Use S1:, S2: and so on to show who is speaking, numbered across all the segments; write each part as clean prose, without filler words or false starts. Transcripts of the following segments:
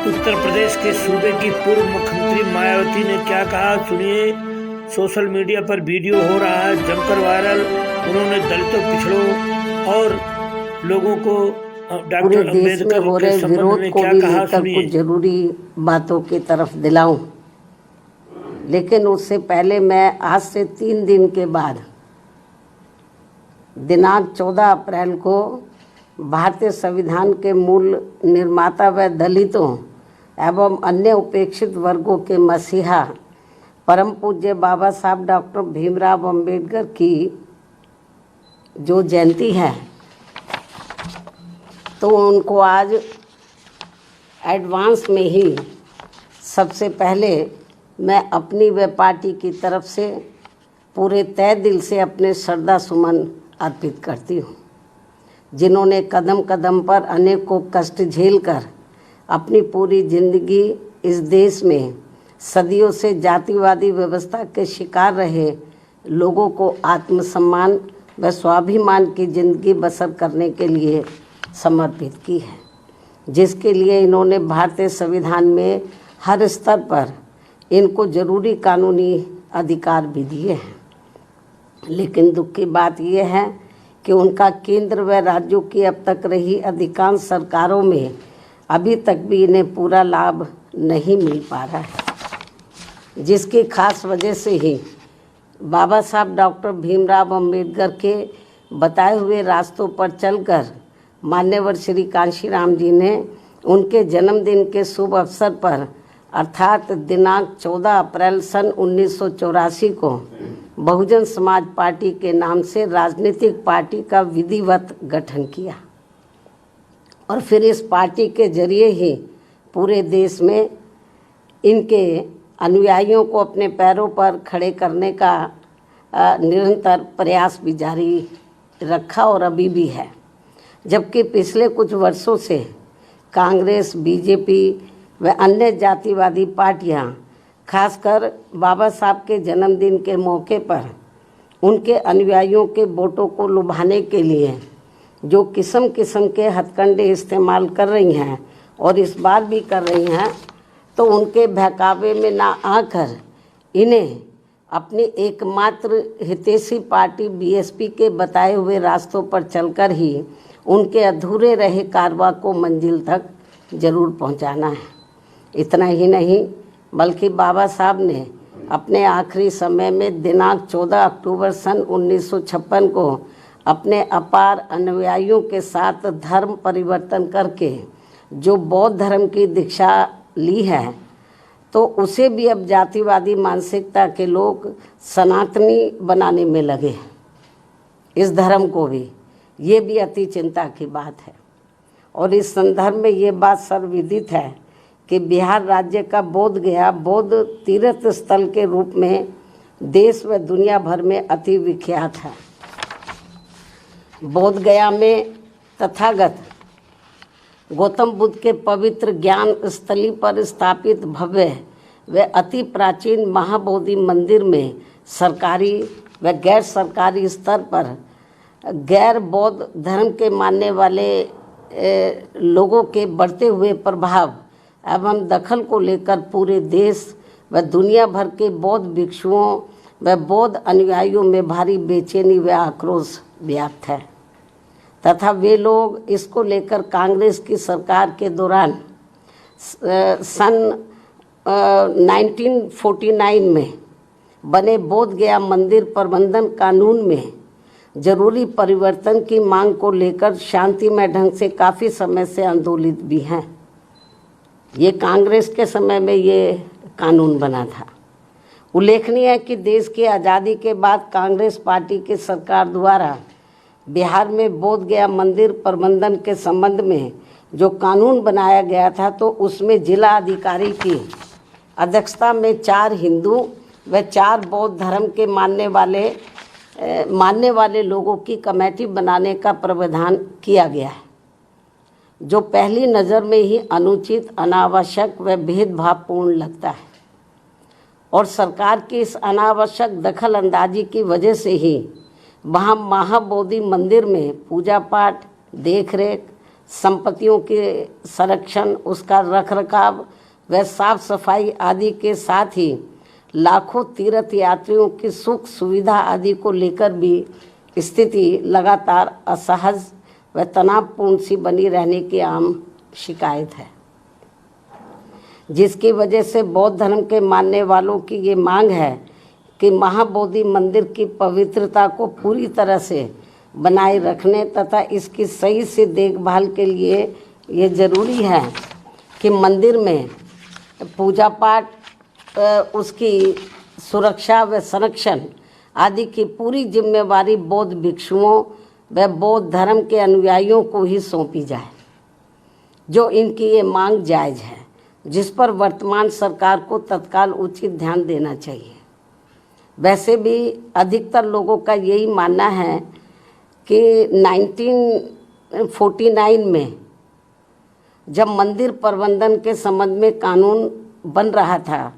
S1: उत्तर प्रदेश के सूबे की पूर्व मुख्यमंत्री मायावती ने क्या कहा, सुनिए। सोशल मीडिया पर वीडियो हो रहा है जमकर वायरल। उन्होंने दलितों, पिछड़ों और लोगों को
S2: पूरे
S1: डॉक्टर
S2: देश में हो
S1: अम्बेडकर
S2: रहे
S1: के संबंध
S2: विरोध
S1: में
S2: को
S1: क्या
S2: भी
S1: कहा,
S2: लेकर
S1: सुनिए।
S2: कुछ जरूरी बातों की तरफ दिलाऊं, लेकिन उससे पहले मैं आज से 3 दिन के बाद दिनांक 14 अप्रैल को भारतीय संविधान के मूल निर्माता व दलितों एवं अन्य उपेक्षित वर्गों के मसीहा परम पूज्य बाबा साहब डॉक्टर भीमराव अम्बेडकर की जो जयंती है, तो उनको आज एडवांस में ही सबसे पहले मैं अपनी व पार्टी की तरफ से पूरे तय दिल से अपने श्रद्धा सुमन अर्पित करती हूँ, जिन्होंने कदम कदम पर अनेकों कष्ट झेलकर अपनी पूरी जिंदगी इस देश में सदियों से जातिवादी व्यवस्था के शिकार रहे लोगों को आत्मसम्मान व स्वाभिमान की जिंदगी बसर करने के लिए समर्पित की है, जिसके लिए इन्होंने भारतीय संविधान में हर स्तर पर इनको जरूरी कानूनी अधिकार भी दिए हैं। लेकिन दुख की बात यह है कि उनका केंद्र व राज्यों की अब तक रही अधिकांश सरकारों में अभी तक भी इन्हें पूरा लाभ नहीं मिल पा रहा है, जिसकी खास वजह से ही बाबा साहब डॉक्टर भीमराव अम्बेडकर के बताए हुए रास्तों पर चलकर मान्यवर श्री कांशीराम जी ने उनके जन्मदिन के शुभ अवसर पर अर्थात दिनांक 14 अप्रैल सन 1984 को बहुजन समाज पार्टी के नाम से राजनीतिक पार्टी का विधिवत गठन किया और फिर इस पार्टी के जरिए ही पूरे देश में इनके अनुयायियों को अपने पैरों पर खड़े करने का निरंतर प्रयास भी जारी रखा और अभी भी है। जबकि पिछले कुछ वर्षों से कांग्रेस, बीजेपी व अन्य जातिवादी पार्टियां खासकर बाबा साहब के जन्मदिन के मौके पर उनके अनुयायियों के वोटों को लुभाने के लिए जो किस्म किस्म के हथकंडे इस्तेमाल कर रही हैं और इस बार भी कर रही हैं, तो उनके बहकावे में ना आकर इन्हें अपनी एकमात्र हितैषी पार्टी बीएसपी के बताए हुए रास्तों पर चलकर ही उनके अधूरे रहे कारवां को मंजिल तक जरूर पहुंचाना है। इतना ही नहीं बल्कि बाबा साहब ने अपने आखिरी समय में दिनांक 14 अक्टूबर सन 1956 को अपने अपार अनुयायियों के साथ धर्म परिवर्तन करके जो बौद्ध धर्म की दीक्षा ली है, तो उसे भी अब जातिवादी मानसिकता के लोग सनातनी बनाने में लगे। इस धर्म को भी, ये भी अति चिंता की बात है। और इस संदर्भ में ये बात सर्वविदित है कि बिहार राज्य का बोध गया बौद्ध तीर्थ स्थल के रूप में देश व दुनिया भर में अति विख्यात है। बोध गया में तथागत गौतम बुद्ध के पवित्र ज्ञान स्थली पर स्थापित भव्य व अति प्राचीन महाबोधि मंदिर में सरकारी व गैर सरकारी स्तर पर गैर बौद्ध धर्म के मानने वाले लोगों के बढ़ते हुए प्रभाव एवं दखल को लेकर पूरे देश व दुनिया भर के बौद्ध भिक्षुओं व बौद्ध अनुयायियों में भारी बेचैनी व आक्रोश व्याप्त है तथा वे लोग इसको लेकर कांग्रेस की सरकार के दौरान सन 1949 में बने बोध गया मंदिर प्रबंधन कानून में जरूरी परिवर्तन की मांग को लेकर शांतिमय ढंग से काफ़ी समय से आंदोलित भी हैं। ये कांग्रेस के समय में ये कानून बना था। उल्लेखनीय है कि देश की आज़ादी के बाद कांग्रेस पार्टी की सरकार द्वारा बिहार में बोध गया मंदिर प्रबंधन के संबंध में जो कानून बनाया गया था, तो उसमें जिला अधिकारी की अध्यक्षता में 4 हिंदू व 4 बौद्ध धर्म के मानने वाले लोगों की कमेटी बनाने का प्रावधान किया गया है, जो पहली नज़र में ही अनुचित, अनावश्यक व भेदभावपूर्ण लगता है। और सरकार की इस अनावश्यक दखल अंदाजी की वजह से ही वहाँ महाबोधि मंदिर में पूजा पाठ, देखरेख, संपत्तियों के संरक्षण, उसका रखरखाव व साफ सफाई आदि के साथ ही लाखों तीर्थ यात्रियों की सुख सुविधा आदि को लेकर भी स्थिति लगातार असहज व तनावपूर्ण सी बनी रहने की आम शिकायत है, जिसकी वजह से बौद्ध धर्म के मानने वालों की ये मांग है कि महाबोधि मंदिर की पवित्रता को पूरी तरह से बनाए रखने तथा इसकी सही से देखभाल के लिए ये जरूरी है कि मंदिर में पूजा पाठ, उसकी सुरक्षा व संरक्षण आदि की पूरी जिम्मेवारी बौद्ध भिक्षुओं व बौद्ध धर्म के अनुयायियों को ही सौंपी जाए, जो इनकी ये मांग जायज़ है, जिस पर वर्तमान सरकार को तत्काल उचित ध्यान देना चाहिए। वैसे भी अधिकतर लोगों का यही मानना है कि 1949 में जब मंदिर प्रबंधन के संबंध में कानून बन रहा था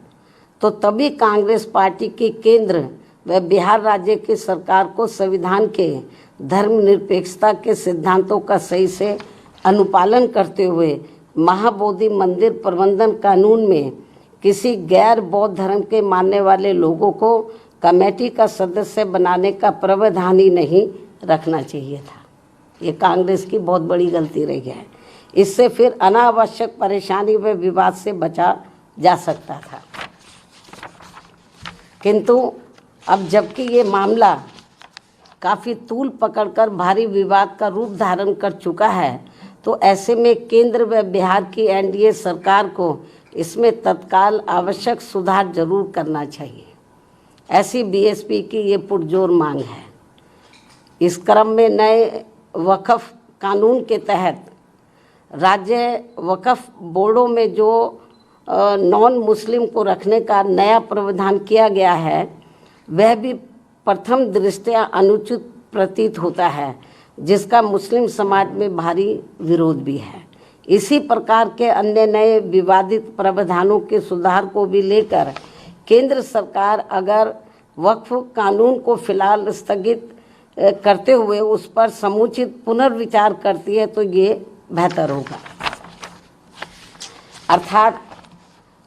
S2: तो तभी कांग्रेस पार्टी की केंद्र व बिहार राज्य की सरकार को संविधान के धर्मनिरपेक्षता के सिद्धांतों का सही से अनुपालन करते हुए महाबोधि मंदिर प्रबंधन कानून में किसी गैर बौद्ध धर्म के मानने वाले लोगों को कमेटी का सदस्य बनाने का प्रावधान ही नहीं रखना चाहिए था। ये कांग्रेस की बहुत बड़ी गलती रही है। इससे फिर अनावश्यक परेशानी व विवाद से बचा जा सकता था। किंतु अब जबकि ये मामला काफ़ी तूल पकड़कर भारी विवाद का रूप धारण कर चुका है, तो ऐसे में केंद्र व बिहार की एनडीए सरकार को इसमें तत्काल आवश्यक सुधार जरूर करना चाहिए, ऐसी बीएसपी की ये पुरजोर मांग है। इस क्रम में नए वक्फ कानून के तहत राज्य वक्फ बोर्डों में जो नॉन मुस्लिम को रखने का नया प्रावधान किया गया है, वह भी प्रथम दृष्टया अनुचित प्रतीत होता है, जिसका मुस्लिम समाज में भारी विरोध भी है। इसी प्रकार के अन्य नए विवादित प्रावधानों के सुधार को भी लेकर केंद्र सरकार अगर वक्फ कानून को फिलहाल स्थगित करते हुए उस पर समुचित पुनर्विचार करती है तो ये बेहतर होगा। अर्थात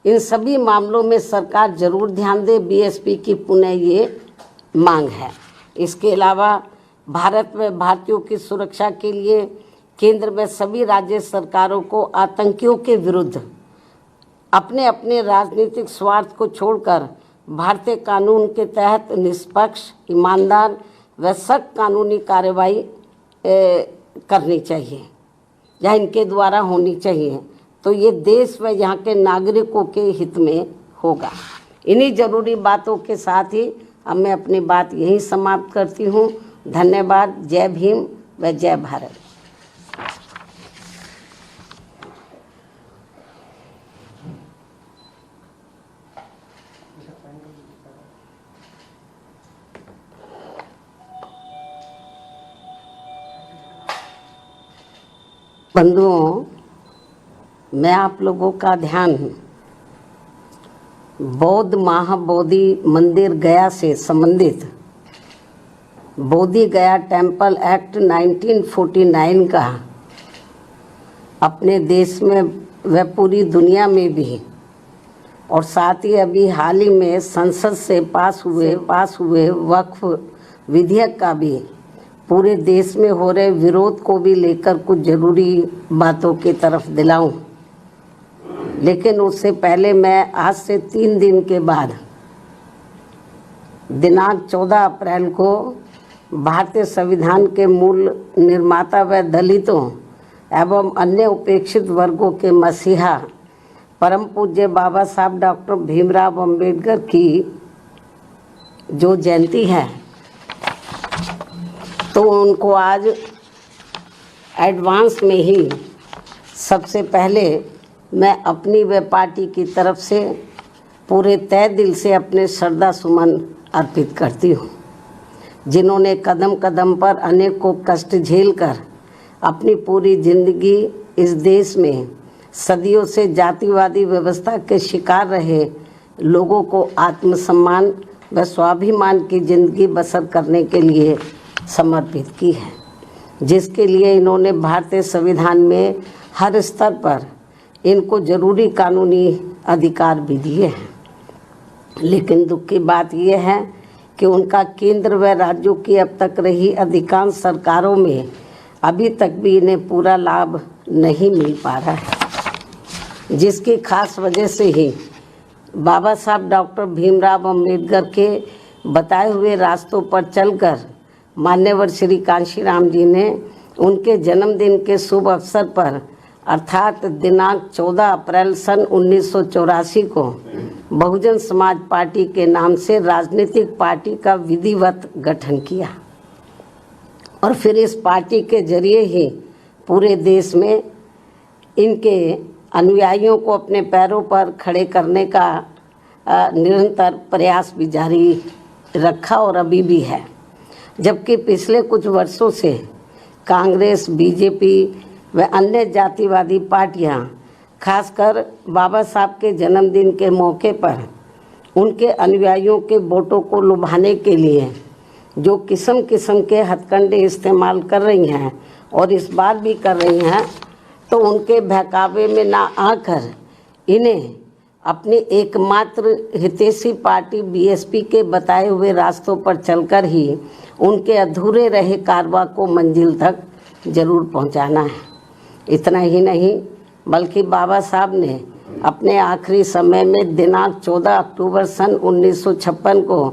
S2: इन सभी मामलों में सरकार जरूर ध्यान दे, बीएसपी की पुनः ये मांग है। इसके अलावा भारत में भारतीयों की सुरक्षा के लिए केंद्र में सभी राज्य सरकारों को आतंकियों के विरुद्ध अपने अपने राजनीतिक स्वार्थ को छोड़कर भारतीय कानून के तहत निष्पक्ष, ईमानदार व सख्त कानूनी कार्रवाई करनी चाहिए या इनके द्वारा होनी चाहिए, तो ये देश व यहाँ के नागरिकों के हित में होगा। इन्हीं जरूरी बातों के साथ ही अब मैं अपनी बात यहीं समाप्त करती हूँ। धन्यवाद। जय भीम व जय भारत। बंधुओं, मैं आप लोगों का ध्यान बौद्ध महाबोधि मंदिर गया से संबंधित बोधि गया टेम्पल एक्ट 1949 का अपने देश में व पूरी दुनिया में भी और साथ ही अभी हाल ही में संसद से पास हुए वक्फ विधेयक का भी पूरे देश में हो रहे विरोध को भी लेकर कुछ ज़रूरी बातों की तरफ दिलाऊं। लेकिन उससे पहले मैं आज से 3 दिन के बाद दिनांक 14 अप्रैल को भारतीय संविधान के मूल निर्माता व दलितों एवं अन्य उपेक्षित वर्गों के मसीहा परम पूज्य बाबा साहब डॉक्टर भीमराव अंबेडकर की जो जयंती है, तो उनको आज एडवांस में ही सबसे पहले मैं अपनी व पार्टी की तरफ से पूरे तय दिल से अपने श्रद्धा सुमन अर्पित करती हूँ, जिन्होंने कदम कदम पर अनेकों कष्ट झेलकर अपनी पूरी जिंदगी इस देश में सदियों से जातिवादी व्यवस्था के शिकार रहे लोगों को आत्मसम्मान व स्वाभिमान की जिंदगी बसर करने के लिए समर्पित की है। जिसके लिए इन्होंने भारतीय संविधान में हर स्तर पर इनको जरूरी कानूनी अधिकार भी दिए हैं। लेकिन दुख की बात यह है कि उनका केंद्र व राज्यों की अब तक रही अधिकांश सरकारों में अभी तक भी इन्हें पूरा लाभ नहीं मिल पा रहा है, जिसकी खास वजह से ही बाबा साहब डॉक्टर भीमराव अंबेडकर के बताए हुए रास्तों पर चलकर मान्यवर श्री कांशीराम जी ने उनके जन्मदिन के शुभ अवसर पर अर्थात दिनांक 14 अप्रैल सन 1984 को बहुजन समाज पार्टी के नाम से राजनीतिक पार्टी का विधिवत गठन किया और फिर इस पार्टी के जरिए ही पूरे देश में इनके अनुयायियों को अपने पैरों पर खड़े करने का निरंतर प्रयास भी जारी रखा और अभी भी है। जबकि पिछले कुछ वर्षों से कांग्रेस, बीजेपी व अन्य जातिवादी पार्टियां खासकर बाबा साहब के जन्मदिन के मौके पर उनके अनुयायियों के वोटों को लुभाने के लिए जो किस्म किस्म के हथकंडे इस्तेमाल कर रही हैं और इस बार भी कर रही हैं, तो उनके बहकावे में ना आकर इन्हें अपनी एकमात्र हितैषी पार्टी बीएसपी के बताए हुए रास्तों पर चलकर ही उनके अधूरे रहे कारवां को मंजिल तक जरूर पहुंचाना है। इतना ही नहीं बल्कि बाबा साहब ने अपने आखिरी समय में दिनांक 14 अक्टूबर सन 1956 को